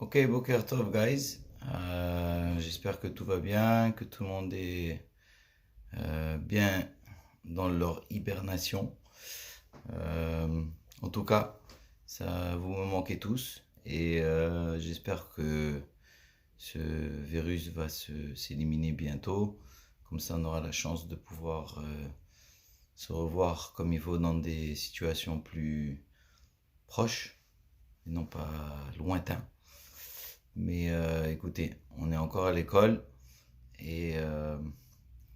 Ok, Boker Tov, guys. J'espère que tout va bien, que tout le monde est bien dans leur hibernation. Euh, En tout cas, ça vous me manquez tous et j'espère que ce virus va s'éliminer bientôt. Comme ça, on aura la chance de pouvoir se revoir comme il faut dans des situations plus proches et non pas lointains. Mais écoutez, on est encore à l'école et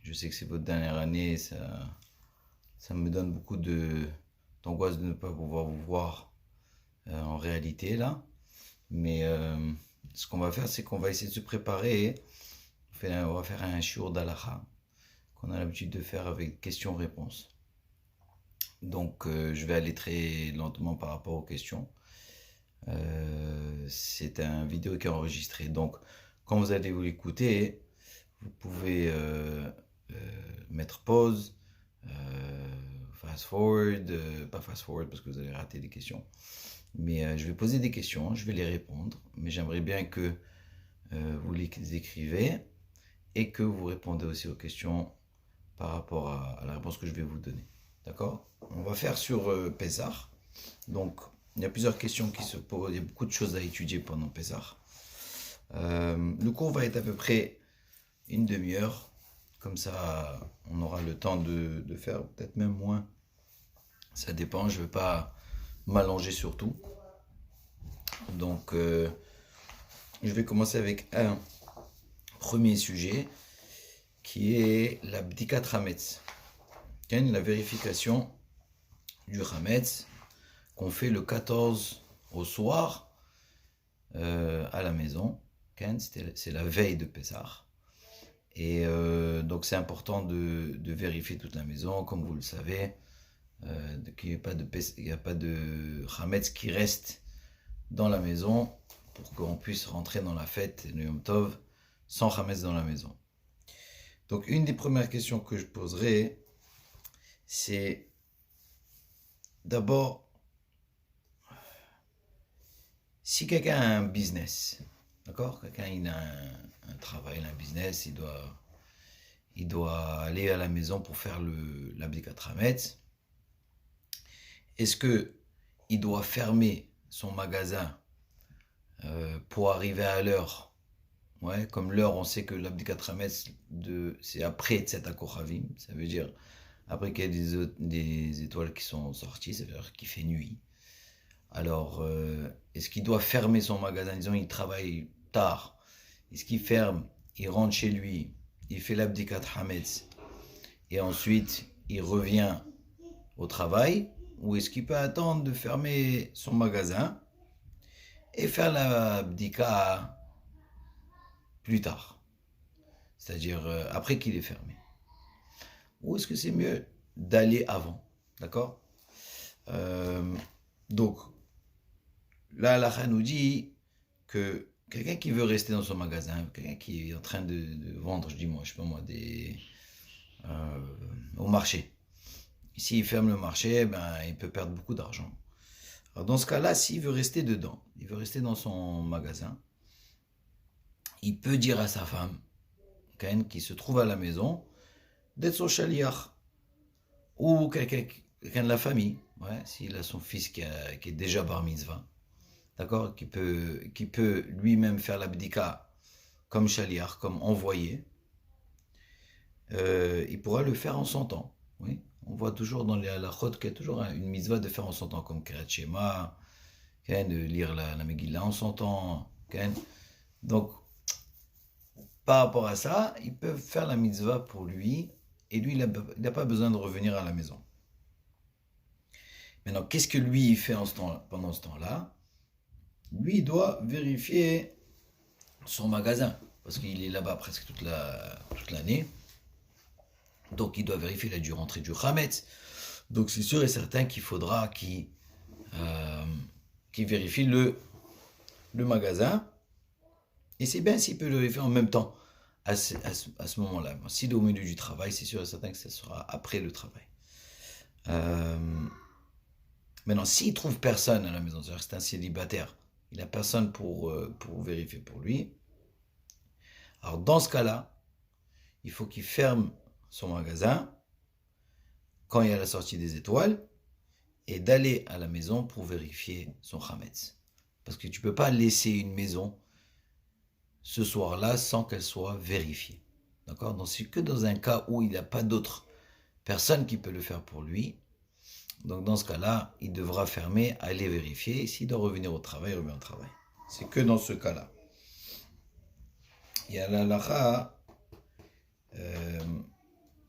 je sais que c'est votre dernière année. Ça me donne beaucoup d'angoisse de ne pas pouvoir vous voir en réalité là. Mais ce qu'on va faire, c'est qu'on va essayer de se préparer. On va faire un shiur d'Alaha qu'on a l'habitude de faire avec questions-réponses. Donc je vais aller très lentement par rapport aux questions. C'est un vidéo qui est enregistré. Donc, quand vous allez vous l'écouter, vous pouvez mettre pause, fast forward, pas fast forward parce que vous allez rater des questions. Mais je vais poser des questions, je vais les répondre. Mais j'aimerais bien que vous les écrivez et que vous répondez aussi aux questions par rapport à la réponse que je vais vous donner. D'accord? On va faire sur Pessah. Donc, il y a plusieurs questions qui se posent, il y a beaucoup de choses à étudier pendant Pessah. Le cours va être à peu près une demi-heure, comme ça on aura le temps de faire, peut-être même moins, ça dépend, je ne vais pas m'allonger sur tout. Donc je vais commencer avec un premier sujet qui est la bdikat hametz, la vérification du hametz qu'on fait le 14 au soir à la maison. C'est la veille de Pessah. Et donc c'est important de vérifier toute la maison, comme vous le savez, qu'il n'y a pas de Hametz qui reste dans la maison pour qu'on puisse rentrer dans la fête, le Yom Tov, sans Hametz dans la maison. Donc une des premières questions que je poserai, c'est d'abord, si quelqu'un a un business, d'accord, quelqu'un il a un travail, il a un business, il doit aller à la maison pour faire l'abdikat hametz. Est-ce que il doit fermer son magasin pour arriver à l'heure? Ouais, comme l'heure, on sait que l'abdikat hametz c'est après Tzet HaKochavim, ça veut dire après qu'il y a des étoiles qui sont sorties, ça veut dire qu'il fait nuit. Alors, est-ce qu'il doit fermer son magasin? Disons, il travaille tard. Est-ce qu'il ferme, il rentre chez lui, il fait l'abdikat hametz et ensuite il revient au travail? Ou est-ce qu'il peut attendre de fermer son magasin et faire l'abdika plus tard? C'est-à-dire après qu'il est fermé. Ou est-ce que c'est mieux d'aller avant? D'accord? Donc, là, la nous dit que quelqu'un qui veut rester dans son magasin, quelqu'un qui est en train de vendre, je sais pas moi, au marché. S'il ferme le marché, il peut perdre beaucoup d'argent. Alors dans ce cas-là, s'il veut rester dedans, il veut rester dans son magasin, il peut dire à sa femme, qui se trouve à la maison, d'être son chaliach. Ou quelqu'un de la famille, ouais, s'il a son fils qui est déjà bar mitzvah, d'accord, qui peut lui-même faire l'abdika comme chaliach, comme envoyé, il pourra le faire en son temps. Oui, on voit toujours dans les halachot qu'il y a toujours une mitzvah de faire en son temps, comme Kirat Shema, de lire la Megillah en son temps. Donc, par rapport à ça, ils peuvent faire la mitzvah pour lui, et lui, il n'a pas besoin de revenir à la maison. Maintenant, qu'est-ce que lui, il fait pendant ce temps-là? Lui, il doit vérifier son magasin, parce qu'il est là-bas presque toute l'année. Donc, il doit vérifier, il a dû rentrer du Hametz. Donc, c'est sûr et certain qu'il faudra qu'il vérifie le magasin. Et c'est bien s'il peut le vérifier en même temps à ce moment-là. S'il est au milieu du travail, c'est sûr et certain que ce sera après le travail. Maintenant, s'il ne trouve personne à la maison, c'est-à-dire que c'est un célibataire, il n'a personne pour vérifier pour lui. Alors dans ce cas-là, il faut qu'il ferme son magasin quand il y a la sortie des étoiles et d'aller à la maison pour vérifier son Hametz. Parce que tu ne peux pas laisser une maison ce soir-là sans qu'elle soit vérifiée. D'accord? Donc c'est que dans un cas où il n'y a pas d'autre personne qui peut le faire pour lui. Donc dans ce cas-là, il devra fermer, aller vérifier. Et s'il doit revenir au travail, il revient au travail. C'est que dans ce cas-là. Il y a la halakha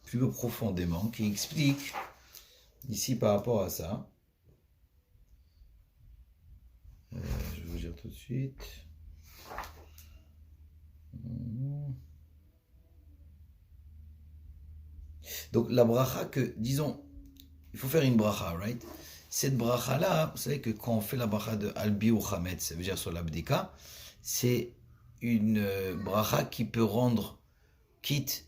plus profondément qui explique ici par rapport à ça. Je vais vous dire tout de suite. Donc la bracha que, disons, il faut faire une bracha, right? Cette bracha-là, vous savez que quand on fait la bracha de Albi ou Chametz, ça veut dire sur l'abdika, c'est une bracha qui peut rendre quitte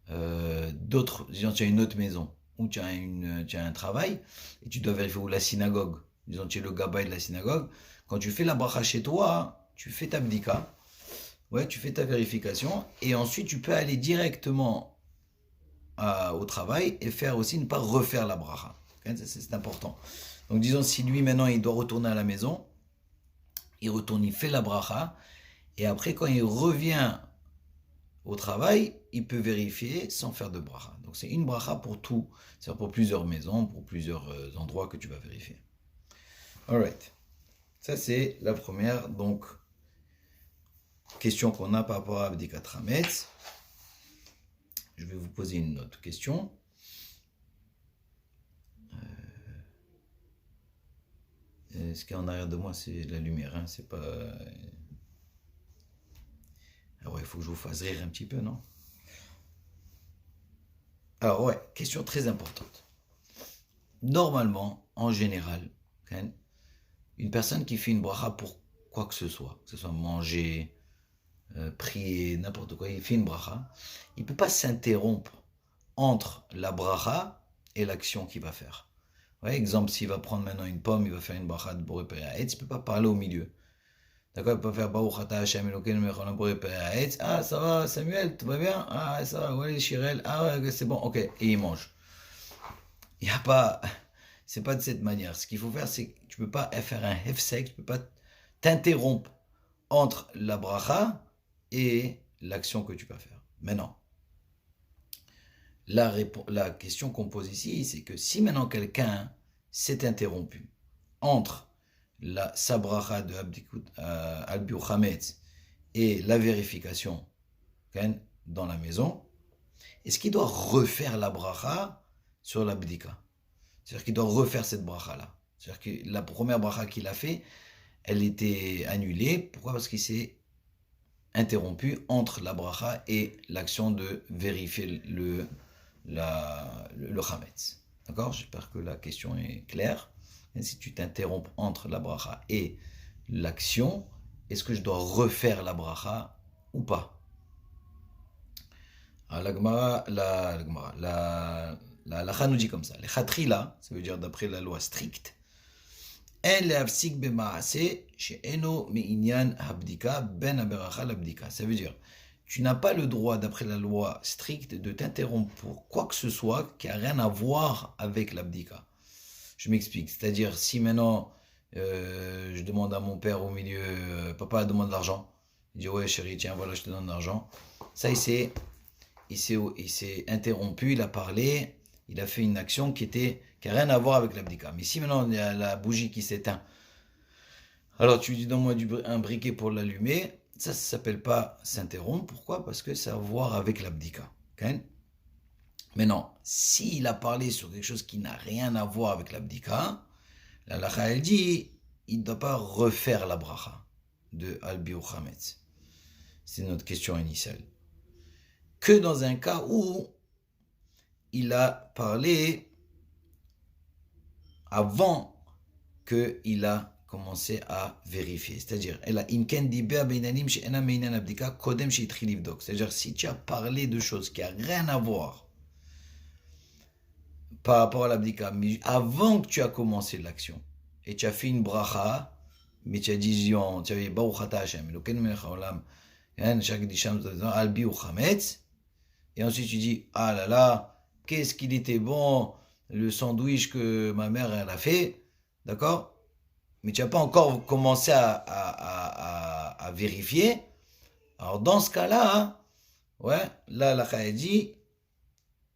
d'autres, disons tu as une autre maison, ou tu as un travail, et tu dois vérifier, ou la synagogue, disons tu es le gabay de la synagogue, quand tu fais la bracha chez toi, tu fais ta abdika, ouais, tu fais ta vérification, et ensuite tu peux aller directement au travail et faire aussi ne pas refaire la bracha. Okay, c'est important. Donc disons si lui maintenant il doit retourner à la maison, il retourne, il fait la bracha et après quand il revient au travail, il peut vérifier sans faire de bracha. Donc c'est une bracha pour tout, c'est-à-dire pour plusieurs maisons, pour plusieurs endroits que tu vas vérifier. Alright. Ça c'est la première donc question qu'on a par rapport à Abdikat Hametz. Je vais vous poser une autre question. Ce qui est en arrière de moi, c'est la lumière. Hein, c'est pas. Ah ouais, il faut que je vous fasse rire un petit peu, non? Alors ouais, question très importante. Normalement, en général, une personne qui fait une bracha pour quoi que ce soit manger, prier, n'importe quoi, il fait une bracha, il ne peut pas s'interrompre entre la bracha et l'action qu'il va faire. Ouais, exemple, s'il va prendre maintenant une pomme, il va faire une bracha de Boré Père Haetz, il ne peut pas parler au milieu. D'accord, il ne peut pas faire Baruch Ata Hashem Elokeinu Melech Boré Père Haetz. Ah, ça va, Samuel, tout va bien? Ah, ça va, ouais, Shirel, ah ouais, c'est bon, ok, et il mange. Il n'y a pas, c'est pas de cette manière. Ce qu'il faut faire, c'est que tu ne peux pas faire un hefsek, tu ne peux pas t'interrompre entre la bracha et l'action que tu vas faire. Maintenant, la question qu'on pose ici, c'est que si maintenant quelqu'un s'est interrompu entre sa bracha de Albi ou Chametz et la vérification dans la maison, est-ce qu'il doit refaire la bracha sur l'abdika? C'est-à-dire qu'il doit refaire cette bracha-là. C'est-à-dire que la première bracha qu'il a fait, elle était annulée. Pourquoi? Parce qu'il s'est interrompu entre la bracha et l'action de vérifier le chametz. D'accord? J'espère que la question est claire. Et si tu t'interromps entre la bracha et l'action, est-ce que je dois refaire la bracha ou pas? Alors, la halakha nous dit comme ça. Les khatrila, ça veut dire d'après la loi stricte, ça veut dire, tu n'as pas le droit, d'après la loi stricte, de t'interrompre pour quoi que ce soit qui n'a rien à voir avec l'abdika. Je m'explique. C'est-à-dire, si maintenant, je demande à mon père au milieu, papa demande de l'argent, il dit, ouais chérie, tiens, voilà, je te donne de l'argent. Ça, il s'est interrompu, il a parlé, il a fait une action qui n'a rien à voir avec l'abdika. Mais si maintenant il y a la bougie qui s'éteint, alors tu lui dis donne-moi un briquet pour l'allumer, ça ne s'appelle pas s'interrompre. Pourquoi? Parce que ça a à voir avec l'abdika. Okay? Mais non, s'il a parlé sur quelque chose qui n'a rien à voir avec l'abdika, la halakha elle dit il ne doit pas refaire la bracha de Albi ou Chametz. C'est notre question initiale. Que dans un cas où il a parlé avant qu'il a commencé à vérifier. C'est-à-dire, c'est-à-dire si tu as parlé de choses qui n'ont rien à voir par rapport à l'abdika, mais avant que tu as commencé l'action, et tu as fait une bracha mais tu as dit, tu as dit, Baruch Ata Hashem, Elokeinu melech haolam, chaque disham, albi ou chametz, et ensuite tu dis, ah là là, qu'est-ce qu'il était bon, le sandwich que ma mère elle a fait, d'accord? Mais tu n'as pas encore commencé à vérifier. Alors dans ce cas-là, hein, ouais, là la Chaya dit,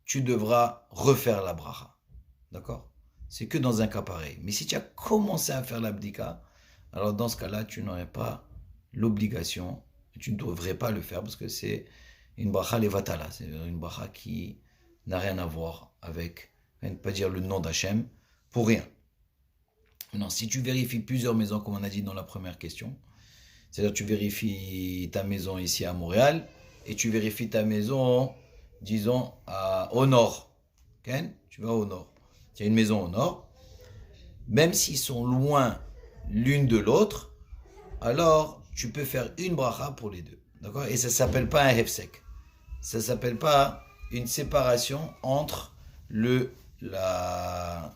tu devras refaire la bracha, d'accord? C'est que dans un cas pareil. Mais si tu as commencé à faire l'abdika, alors dans ce cas-là, tu n'aurais pas l'obligation, tu ne devrais pas le faire parce que c'est une bracha levatala, c'est une bracha qui n'a rien à voir avec, ne pas dire le nom d'Hachem, pour rien. Non, si tu vérifies plusieurs maisons, comme on a dit dans la première question, c'est-à-dire tu vérifies ta maison ici à Montréal et tu vérifies ta maison, disons, au nord. Okay? Tu vas au nord. Tu as une maison au nord. Même s'ils sont loin l'une de l'autre, alors tu peux faire une bracha pour les deux. D'accord? Et ça ne s'appelle pas un hefsek. Ça ne s'appelle pas une séparation entre la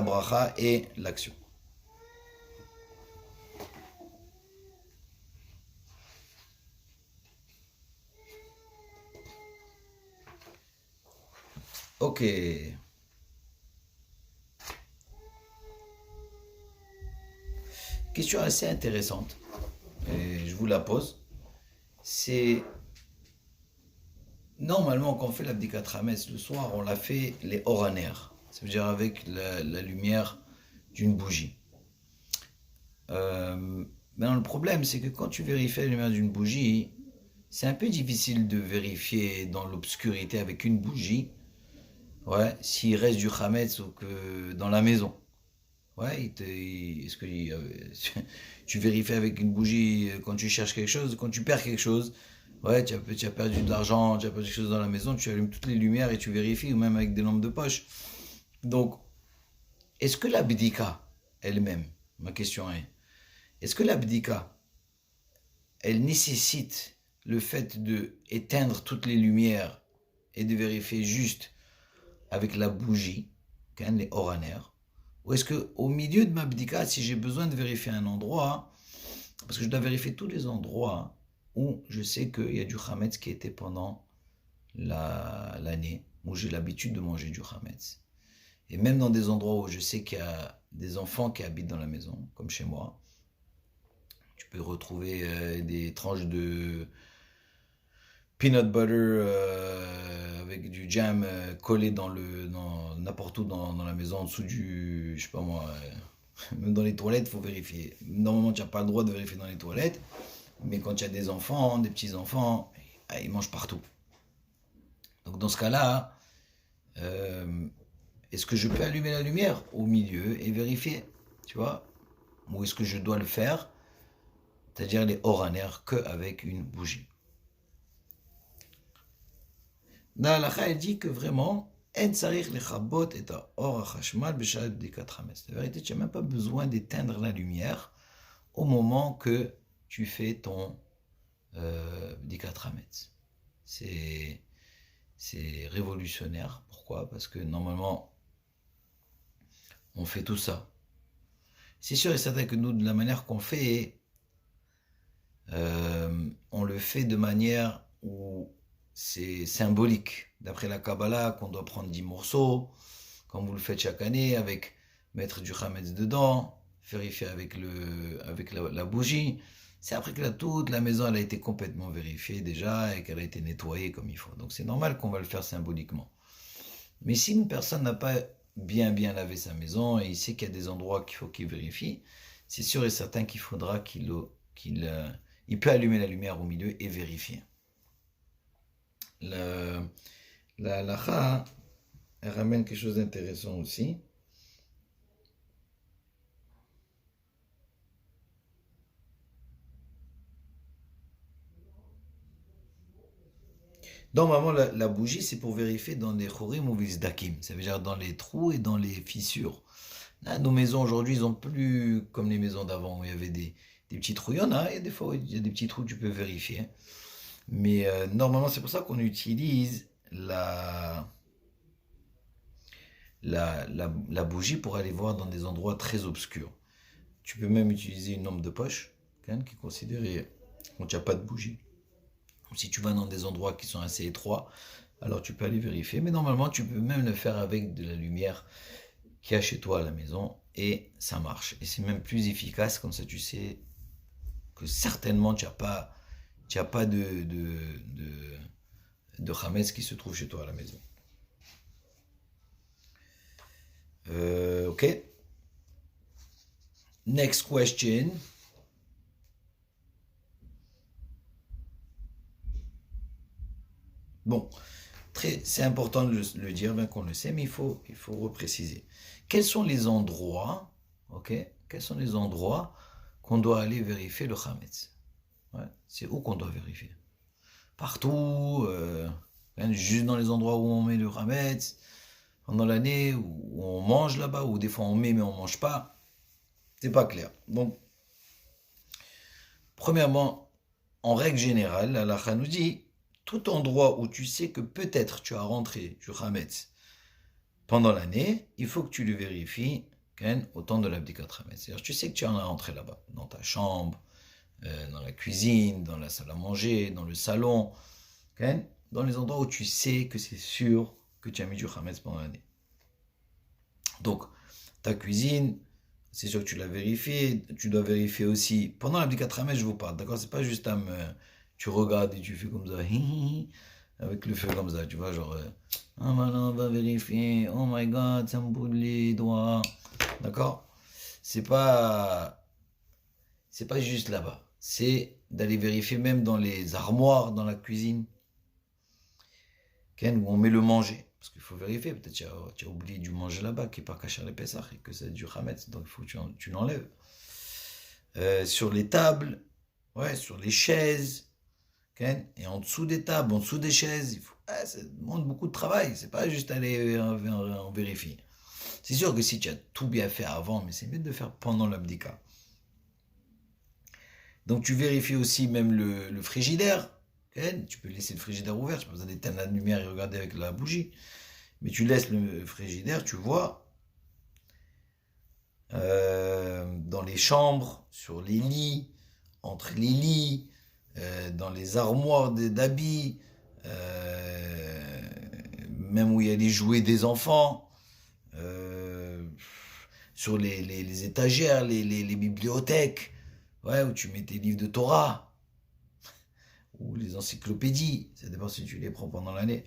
bracha et l'action. Ok. Question assez intéressante. Et je vous la pose. C'est normalement quand on fait l'abdikat Hametz le soir, on l'a fait les oraner. Ça veut dire avec la lumière d'une bougie. Maintenant le problème c'est que quand tu vérifies la lumière d'une bougie, c'est un peu difficile de vérifier dans l'obscurité avec une bougie. Ouais, s'il reste du Hametz ou que dans la maison. Ouais, est-ce que tu vérifies avec une bougie quand tu cherches quelque chose, quand tu perds quelque chose, ouais, tu as perdu de l'argent, tu as perdu quelque chose dans la maison, tu allumes toutes les lumières et tu vérifies, ou même avec des lampes de poche. Donc, est-ce que l'abdika elle-même, ma question est-ce que l'abdika, elle nécessite le fait de éteindre toutes les lumières et de vérifier juste avec la bougie, les oraner, ou est-ce qu'au milieu de ma bdika, si j'ai besoin de vérifier un endroit, parce que je dois vérifier tous les endroits où je sais qu'il y a du chametz qui était pendant l'année, où j'ai l'habitude de manger du chametz. Et même dans des endroits où je sais qu'il y a des enfants qui habitent dans la maison, comme chez moi, tu peux retrouver des tranches de peanut butter avec du jam collé dans n'importe où dans la maison, en dessous du, je sais pas moi, même dans les toilettes, il faut vérifier. Normalement, tu n'as pas le droit de vérifier dans les toilettes, mais quand tu as des enfants, des petits-enfants, ils mangent partout. Donc dans ce cas-là, est-ce que je peux allumer la lumière au milieu et vérifier, tu vois? Ou est-ce que je dois le faire, c'est-à-dire les oraner, qu'avec une bougie? La halakha, elle dit que vraiment, en tsarich lechabot et or hachmal b'shat bdikat hametz. La vérité, tu n'as même pas besoin d'éteindre la lumière au moment que tu fais ton bdikat hametz. C'est révolutionnaire. Pourquoi? Parce que normalement, on fait tout ça. C'est sûr et certain que nous, de la manière qu'on fait, on le fait de manière où c'est symbolique. D'après la Kabbalah, qu'on doit prendre 10 morceaux, comme vous le faites chaque année, avec mettre du chametz dedans, vérifier avec la bougie. C'est après que toute la maison elle a été complètement vérifiée déjà et qu'elle a été nettoyée comme il faut. Donc c'est normal qu'on va le faire symboliquement. Mais si une personne n'a pas bien lavé sa maison et il sait qu'il y a des endroits qu'il faut qu'il vérifie, c'est sûr et certain qu'il faudra qu'il peut allumer la lumière au milieu et vérifier. La halakha, elle ramène quelque chose d'intéressant aussi. Normalement, la bougie, c'est pour vérifier dans les chorim ou visdakim. Ça veut dire dans les trous et dans les fissures. Là, nos maisons aujourd'hui, ils n'ont plus comme les maisons d'avant où il y avait des petits trous. Il y en a, et des fois, il y a des petits trous, tu peux vérifier. Mais normalement, c'est pour ça qu'on utilise la bougie pour aller voir dans des endroits très obscurs. Tu peux même utiliser une lampe de poche, qui est considérée quand tu n'as pas de bougie. Si tu vas dans des endroits qui sont assez étroits, alors tu peux aller vérifier. Mais normalement, tu peux même le faire avec de la lumière qu'il y a chez toi à la maison et ça marche. Et c'est même plus efficace, comme ça tu sais que certainement tu n'as pas de Hametz qui se trouve chez toi à la maison. Ok. Next question. Bon, c'est important de le dire, bien qu'on le sait, mais il faut repréciser. Quels sont les endroits, ok? Quels sont les endroits qu'on doit aller vérifier le Hametz? Ouais, c'est où qu'on doit vérifier? Partout, juste dans les endroits où on met le Hametz, pendant l'année, où on mange là-bas, ou des fois on met mais on mange pas. C'est pas clair. Donc, premièrement, en règle générale, la halakha nous dit, tout endroit où tu sais que peut-être tu as rentré du Hametz pendant l'année, il faut que tu le vérifies au temps de l'abdikat Hametz. C'est-à-dire, tu sais que tu en as rentré là-bas, dans ta chambre, dans la cuisine, dans la salle à manger, dans le salon, dans les endroits où tu sais que c'est sûr que tu as mis du Hametz pendant l'année. Donc, ta cuisine, c'est sûr que tu l'as vérifié, tu dois vérifier aussi. Pendant l'abdikat Hametz, je vous parle, d'accord? C'est pas juste tu regardes et tu fais comme ça, avec le feu comme ça, tu vois, genre, ah maintenant on va vérifier, oh my god, ça me brûle les doigts, d'accord? C'est pas juste là-bas, c'est d'aller vérifier même dans les armoires, dans la cuisine, où on met le manger, parce qu'il faut vérifier, peut-être tu as oublié du manger là-bas, qui n'est pas caché à l'épaisseur, et que c'est du Hametz, donc il faut que tu l'enlèves. Sur les tables, ouais, sur les chaises, et en dessous des tables, en dessous des chaises, ça demande beaucoup de travail. C'est pas juste aller en vérifier. C'est sûr que si tu as tout bien fait avant, mais c'est mieux de le faire pendant l'abdika. Donc tu vérifies aussi même le frigidaire. Tu peux laisser le frigidaire ouvert, tu n'as pas besoin d'éteindre la lumière et regarder avec la bougie. Mais tu laisses le frigidaire, tu vois, dans les chambres, sur les lits, entre les lits, dans les armoires d'habits, même où il y a les jouets des enfants, sur les étagères, les bibliothèques, ouais, où tu mets tes livres de Torah, ou les encyclopédies, ça dépend si tu les prends pendant l'année.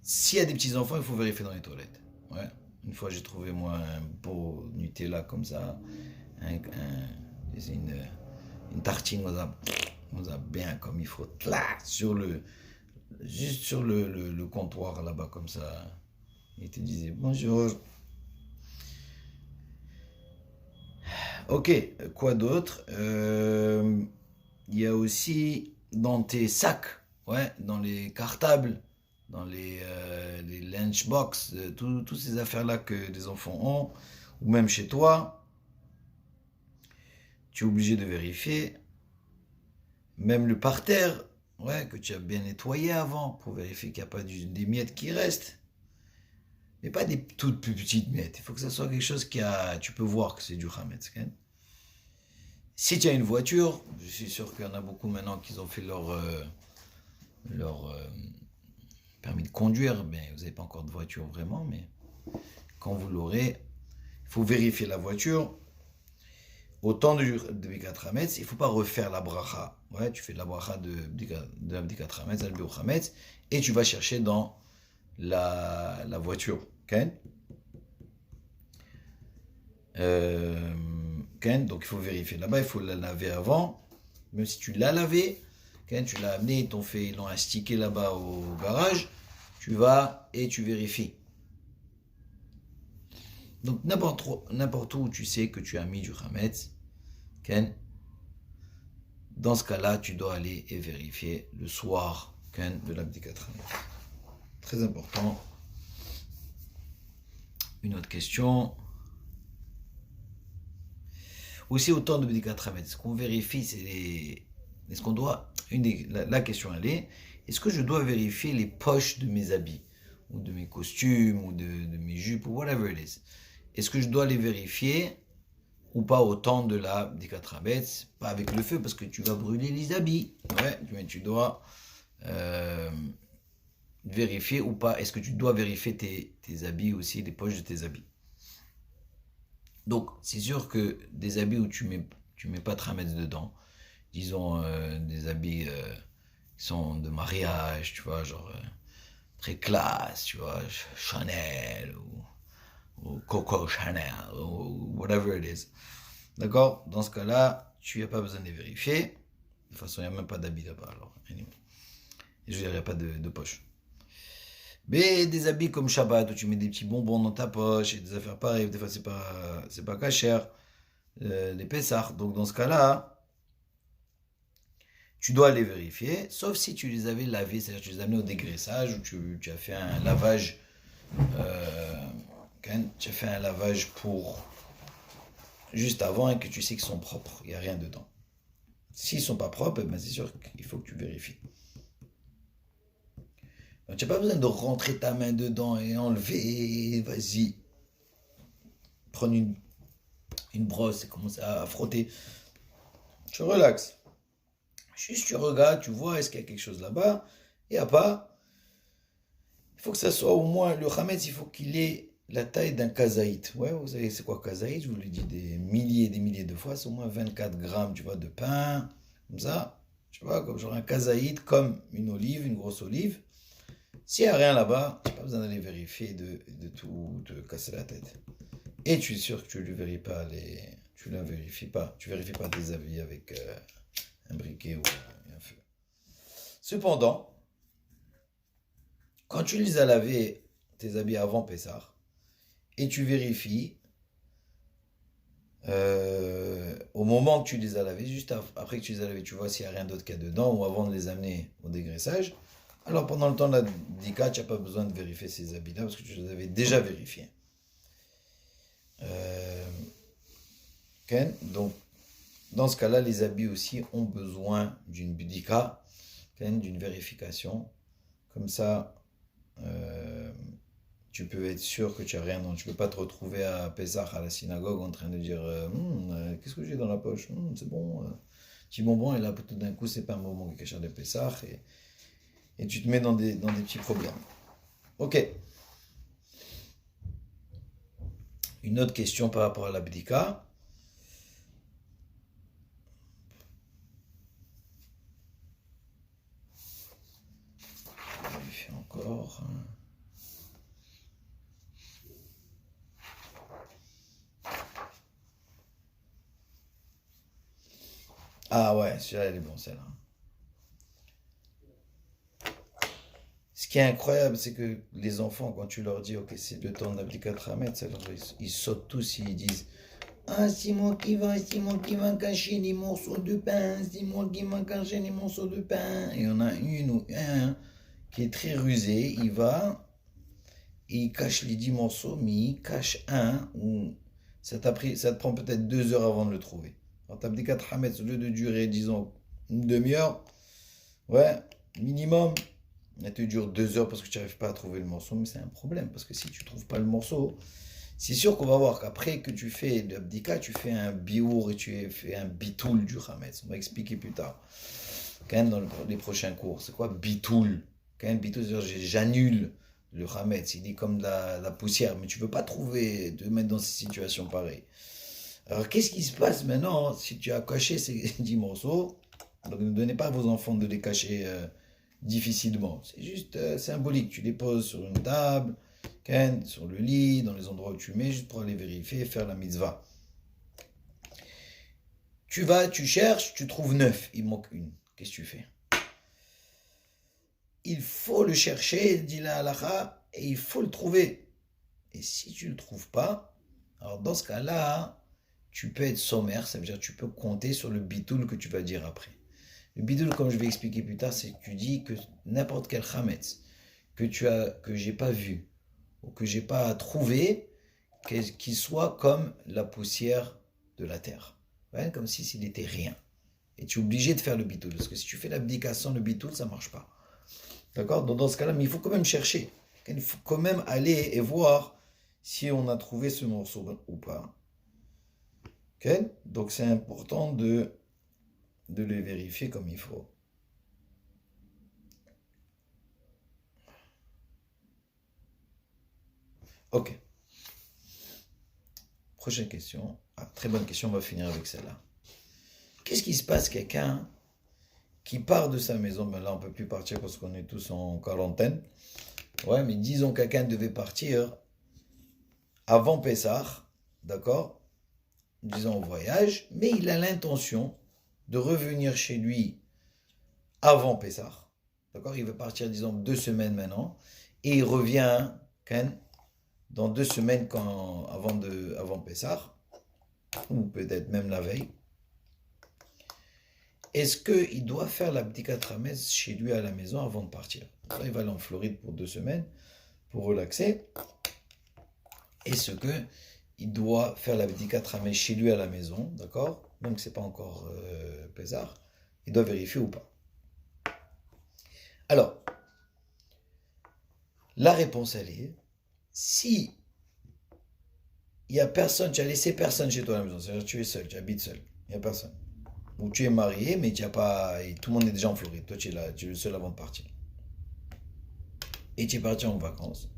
S'il y a des petits enfants, il faut vérifier dans les toilettes. Ouais. Une fois, j'ai trouvé moi un beau Nutella comme ça, une tartine on a bien comme il faut, juste sur le comptoir là-bas comme ça. Il te disait bonjour. Ok, quoi d'autre? Il y a aussi dans tes sacs, ouais, dans les cartables, dans les lunchbox, toutes ces affaires-là que les enfants ont, ou même chez toi, tu es obligé de vérifier. Même le parterre, ouais, que tu as bien nettoyé avant, pour vérifier qu'il n'y a pas des miettes qui restent. Mais pas des toutes petites miettes. Il faut que ça soit quelque chose tu peux voir que c'est du Hametz. Si tu as une voiture, je suis sûr qu'il y en a beaucoup maintenant qui ont fait leur permis de conduire, mais vous n'avez pas encore de voiture vraiment, mais quand vous l'aurez, il faut vérifier la voiture. Au temps de Bdikat Hametz, il ne faut pas refaire la bracha. Ouais, tu fais la bracha de la Bdikat Hametz, al Hametz, et tu vas chercher dans la voiture. Okay? Donc il faut vérifier là-bas, il faut la laver avant. Même si tu l'as lavé, tu l'as amené, ils l'ont astiqué là-bas au garage, tu vas et tu vérifies. Donc n'importe où tu sais que tu as mis du Hametz, dans ce cas-là, tu dois aller et vérifier le soir de l'abdikat Hametz. Très important. Une autre question. Aussi au temps de l'abdikat Hametz, ce qu'on vérifie, est-ce qu'on doit... La question elle est, est-ce que je dois vérifier les poches de mes habits? ou de mes costumes, ou de mes jupes, ou whatever it is. Est-ce que je dois les vérifier ou pas au temps de la Bdikat Hametz? Pas avec le feu, parce que tu vas brûler les habits. Ouais, mais tu dois vérifier ou pas. Est-ce que tu dois vérifier tes habits aussi, les poches de tes habits? Donc, c'est sûr que des habits où tu mets pas de Hametz dedans, disons des habits qui sont de mariage, tu vois, genre très classe, tu vois, Chanel ou Coco Chanel ou whatever it is. D'accord? Dans ce cas-là, tu n'as pas besoin de les vérifier. De toute façon, il n'y a même pas d'habits là-bas. Alors, anyway. Et je veux dire, il n'y a pas de poche. Mais des habits comme Shabbat, où tu mets des petits bonbons dans ta poche et des affaires pareilles, des fois, c'est pas cachère. Les Pessah. Donc, dans ce cas-là, tu dois les vérifier, sauf si tu les avais lavés, c'est-à-dire que tu les as amenés au dégraissage, ou tu as fait un lavage, tu as fait un lavage pour juste avant et que tu sais qu'ils sont propres, il n'y a rien dedans. S'ils ne sont pas propres, ben c'est sûr qu'il faut que tu vérifies. Donc, tu n'as pas besoin de rentrer ta main dedans et enlever, vas-y, prendre une brosse et commencer à frotter. Tu relaxes. Juste tu regardes, tu vois, est-ce qu'il y a quelque chose là-bas? Il n'y a pas. Il faut que ça soit au moins, le Hametz, il faut qu'il ait la taille d'un kazaït. Ouais, vous savez c'est quoi kazaït? Je vous l'ai dit des milliers et des milliers de fois. C'est au moins 24 grammes, tu vois, de pain. Comme ça. Tu vois, comme genre un kazaït, comme une olive, une grosse olive. S'il n'y a rien là-bas, tu n'as pas besoin d'aller vérifier, de tout te casser la tête. Et tu es sûr que tu ne vérifies pas tu ne vérifies pas. Tu vérifies pas tes avis avec un briquet ou un feu. Cependant, quand tu les as lavés, tes habits avant Pessah, et tu vérifies, au moment que tu les as lavés, juste après que tu les as lavés, tu vois s'il n'y a rien d'autre qu'il y a dedans, ou avant de les amener au dégraissage, alors pendant le temps de la Dika, tu n'as pas besoin de vérifier ces habits-là, parce que tu les avais déjà vérifiés. Donc, dans ce cas-là, les habits aussi ont besoin d'une Bdika, d'une vérification. Comme ça, tu peux être sûr que tu n'as rien. Donc, tu ne peux pas te retrouver à Pessah, à la synagogue, en train de dire qu'est-ce que j'ai dans la poche? C'est bon, petit bonbon, et là, tout d'un coup, c'est pas un bonbon qui est caché de Pessah, et tu te mets dans des petits problèmes. Ok. Une autre question par rapport à l'abdika. Je vérifie encore. Ah ouais, celui-là, elle est bon, celle-là. Ce qui est incroyable, c'est que les enfants, quand tu leur dis, ok, c'est le temps d'abdika Hametz, alors ils sautent tous, ils disent, ah, c'est moi qui va cacher les morceaux de pain, c'est moi qui va cacher les morceaux de pain. Et on a une ou un qui est très rusé, il va, et il cache les 10 morceaux, mais il cache un, ou ça te prend peut-être 2 heures avant de le trouver. Alors t'abdika Hametz, au lieu de durer, disons, une demi-heure, ouais, minimum, elle te dure 2 heures parce que tu n'arrives pas à trouver le morceau, mais c'est un problème, parce que si tu ne trouves pas le morceau, c'est sûr qu'on va voir qu'après que tu fais l'abdika, tu fais un biour et tu fais un bitoul du Hametz. On va expliquer plus tard. Quand même dans les prochains cours. C'est quoi bitoul? Quand même bitoul, c'est-à-dire j'annule le Hametz. Il est comme de la poussière, mais tu ne peux pas trouver, te mettre dans ces situations pareilles. Alors qu'est-ce qui se passe maintenant si tu as caché ces 10 morceaux? Donc ne donnez pas à vos enfants de les cacher difficilement. C'est juste symbolique. Tu les poses sur une table, sur le lit, dans les endroits où tu mets, juste pour aller vérifier et faire la mitzvah. Tu vas, tu cherches, tu trouves 9, il manque une. Qu'est-ce que tu fais? Il faut le chercher, dit la halakha, et il faut le trouver. Et si tu ne le trouves pas, alors dans ce cas-là, tu peux être sommaire, ça veut dire que tu peux compter sur le bitoul que tu vas dire après. Le bidul, comme je vais expliquer plus tard, c'est que tu dis que n'importe quel chametz que j'ai pas vu ou que j'ai pas trouvé, qu'il soit comme la poussière de la terre, ouais, comme si s'il n'était rien. Et tu es obligé de faire le bitoul, parce que si tu fais l'abdication, le bitoul, ça marche pas. D'accord? Donc dans ce cas-là, mais il faut quand même chercher. Il faut quand même aller et voir si on a trouvé ce morceau ou pas. Ok? Donc c'est important de les vérifier comme il faut. Ok. Prochaine question. Ah, très bonne question, on va finir avec celle-là. Qu'est-ce qui se passe, quelqu'un qui part de sa maison? Ben là, on ne peut plus partir parce qu'on est tous en quarantaine. Ouais, mais disons quelqu'un devait partir avant Pessah, d'accord? Disons au voyage, mais il a l'intention de revenir chez lui avant Pessah. D'accord? Il veut partir, disons, 2 semaines maintenant. Et il revient quand, dans 2 semaines avant Pessah, ou peut-être même la veille. Est-ce qu'il doit faire la Bdikat Hametz chez lui à la maison avant de partir? Il va aller en Floride pour 2 semaines pour relaxer. Est-ce qu'il doit faire la Bdikat Hametz chez lui à la maison? D'accord? Donc c'est pas encore Pessah. Il doit vérifier ou pas. Alors, la réponse elle est, si il n'y a personne, tu as laissé personne chez toi à la maison, c'est-à-dire que tu es seul, tu habites seul, il n'y a personne. Ou tu es marié, mais tu as pas, et tout le monde est déjà en Floride, toi tu es là, tu es le seul avant de partir. Et tu es parti en vacances.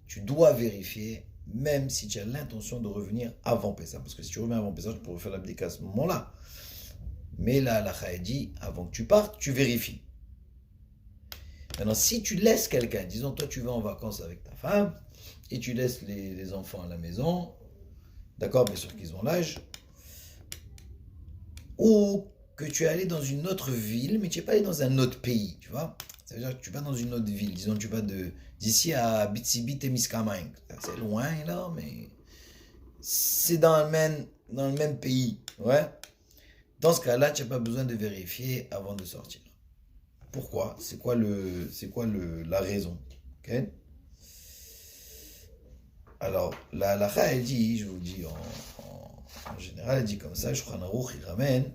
Tu dois vérifier, même si tu as l'intention de revenir avant Pessah. Parce que si tu reviens avant Pessah, tu pourrais faire l'abdika à ce moment-là. Mais là, la dit, avant que tu partes, tu vérifies. Maintenant, si tu laisses quelqu'un, disons, toi, tu vas en vacances avec ta femme, et tu laisses les enfants à la maison, d'accord, bien sûr qu'ils ont l'âge, ou que tu es allé dans une autre ville, mais tu n'es pas allé dans un autre pays, tu vois. Ça veut dire que tu vas dans une autre ville, disons, tu vas d'ici à Bitsibit et Miskaming. C'est loin, là, mais c'est dans le même pays, ouais. Dans ce cas-là, tu n'as pas besoin de vérifier avant de sortir. Pourquoi? C'est quoi la raison? Okay? Alors, la halakha, elle dit, je vous dis en général, elle dit comme ça, Shulchan Aruch, il ramène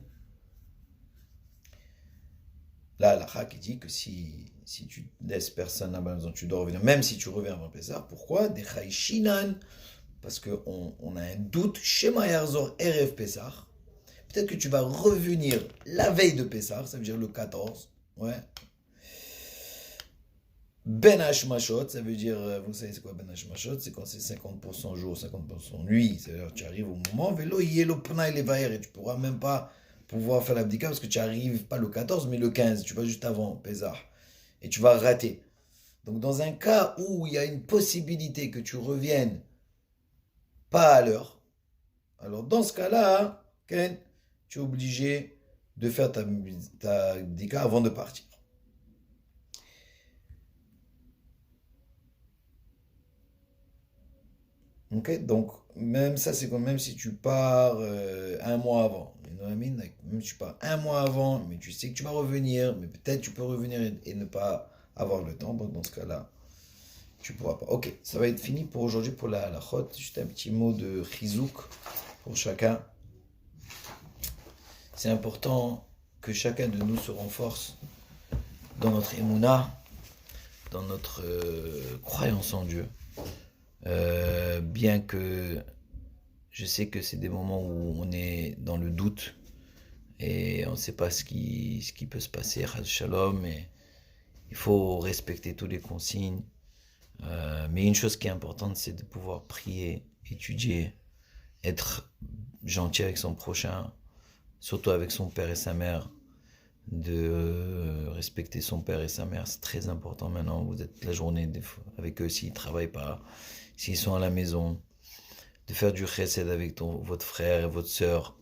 la halakha qui dit que si tu laisses personne à la maison, tu dois revenir, même si tu reviens avant Pessah. Pourquoi? Des Shinan, parce qu'on a un doute, Shema Yarzor Erev Pessah. Peut-être que tu vas revenir la veille de Pessah, ça veut dire le 14, ouais. Ben Hashmashot, ça veut dire, vous savez c'est quoi Ben Hashmashot? C'est quand c'est 50% jour, 50% nuit. C'est-à-dire que tu arrives au moment, Vélo, Yelo, Pna et Levaer, et tu pourras même pas pouvoir faire l'abdika parce que tu arrives pas le 14 mais le 15, tu vas juste avant Pessah. Et tu vas rater. Donc dans un cas où il y a une possibilité que tu reviennes pas à l'heure, alors dans ce cas-là, Ken, tu es obligé de faire ta abdika avant de partir. Ok, donc même ça, c'est comme même si tu pars un mois avant. Même si tu pars un mois avant, mais tu sais que tu vas revenir, mais peut-être tu peux revenir et ne pas avoir le temps. Donc dans ce cas-là, tu pourras pas. Ok, ça va être fini pour aujourd'hui pour la halachot. Juste un petit mot de chizouk pour chacun. C'est important que chacun de nous se renforce dans notre émouna, dans notre croyance en Dieu. Bien que je sais que c'est des moments où on est dans le doute et on ne sait pas ce qui peut se passer, Shalom, mais il faut respecter toutes les consignes. Mais une chose qui est importante, c'est de pouvoir prier, étudier, être gentil avec son prochain, surtout avec son père et sa mère, de respecter son père et sa mère. C'est très important maintenant. Vous êtes la journée avec eux s'ils ne travaillent pas, s'ils sont à la maison, de faire du chesed avec votre frère et votre sœur,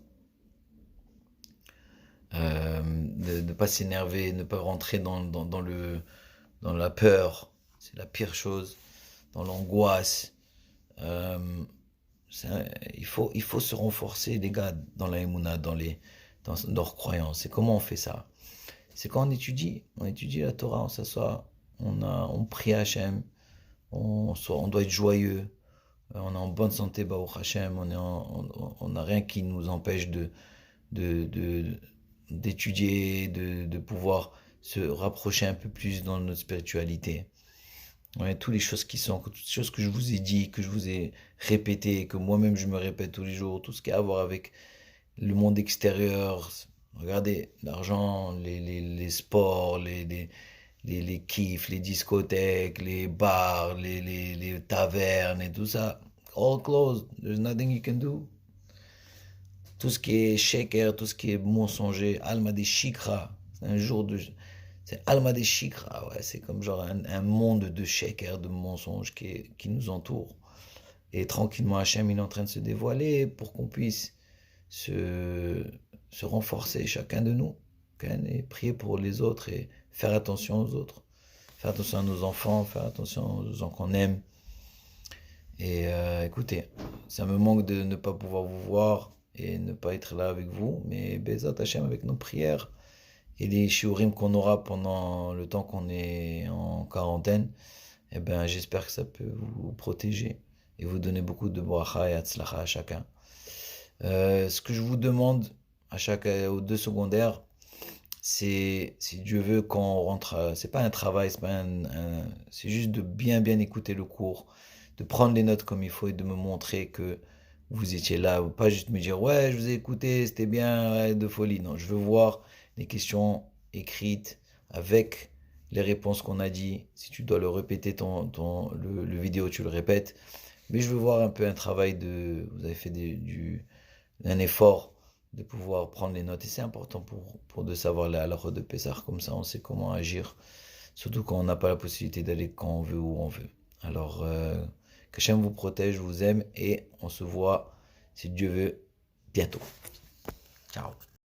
de ne pas s'énerver, de ne pas rentrer dans la peur, c'est la pire chose, dans l'angoisse. Il faut se renforcer, les gars, dans la émouna, dans leurs croyances. Et comment on fait ça? C'est quand on étudie la Torah, on s'assoit, on prie à Hachem, on doit être joyeux, on est en bonne santé, Baruch Hashem, on n'a rien qui nous empêche d'étudier, de pouvoir se rapprocher un peu plus dans notre spiritualité. Ouais, toutes les choses toutes les choses que je vous ai dit, que je vous ai répété, que moi-même je me répète tous les jours, tout ce qui a à voir avec le monde extérieur. Regardez, l'argent, les sports, les kiffs, les discothèques, les bars, les tavernes et tout ça. All closed. There's nothing you can do. Tout ce qui est shaker, tout ce qui est mensonger, alma des chikra. C'est un jour de. C'est alma des chikra, ouais. C'est comme genre un monde de shaker, de mensonges qui nous entoure. Et tranquillement, Hachem, il est en train de se dévoiler pour qu'on puisse se, se renforcer, chacun de nous. Ok, et prier pour les autres et faire attention aux autres. Faire attention à nos enfants, faire attention aux gens qu'on aime. Et écoutez, ça me manque de ne pas pouvoir vous voir et ne pas être là avec vous, mais Bezat Hachem avec nos prières et les shiurim qu'on aura pendant le temps qu'on est en quarantaine, eh ben, j'espère que ça peut vous protéger et vous donner beaucoup de bracha et hatzlacha à chacun. Ce que je vous demande aux deux secondaires, c'est si Dieu veut qu'on rentre, c'est pas un travail, c'est pas c'est juste de bien écouter le cours, de prendre les notes comme il faut et de me montrer que vous étiez là, ou pas juste me dire ouais je vous ai écouté, c'était bien, ouais, de folie. Non, je veux voir les questions écrites avec les réponses qu'on a dit. Si tu dois le répéter le vidéo, tu le répètes. Mais je veux voir un peu un travail vous avez fait un effort de pouvoir prendre les notes. Et c'est important pour de savoir la halakha de Pessah. Comme ça, on sait comment agir. Surtout quand on n'a pas la possibilité d'aller quand on veut, où on veut. Alors, qu'Hachem vous protège, vous aime. Et on se voit, si Dieu veut, bientôt. Ciao.